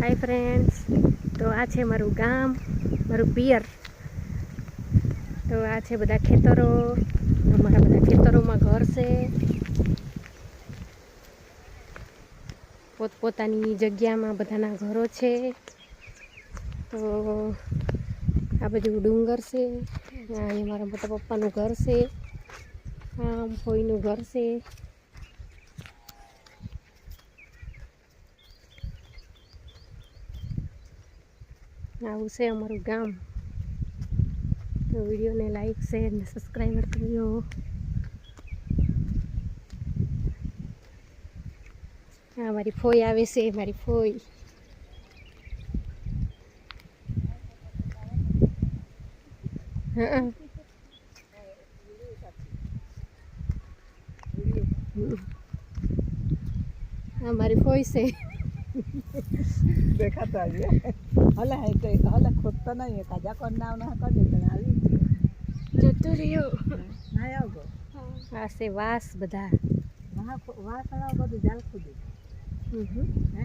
Hi friends, તો આ છે મારું ગામ, મારું પિયર. તો આ છે બધા ખેતરો, અમારા બધા ખેતરોમાં ઘર છે. પોતપોતાની જગ્યામાં બધાના ઘરો છે. તો આ બધું ડુંગર છે. અહીંયા મારા મોટા પપ્પાનું ઘર છે, આમ ફોઈનું ઘર છે. આવું છે અમારું ગામ. તો વિડીયોને લાઈક શેર ને સબસ્ક્રાઈબર કરજો. હા, મારી ફોઈ આવે છે, મારી ફોઈ. હા, હા મારી ફોઈ છે. દેખાતા છે હલે હે કે હલે ખોદતો નહીં કાજા કોણ નાવ ના કરી દે આવી જતું રહ્યું. ના આવગો આ છે વાસ બધા. વાસણા બધું જાલ ખુદી હે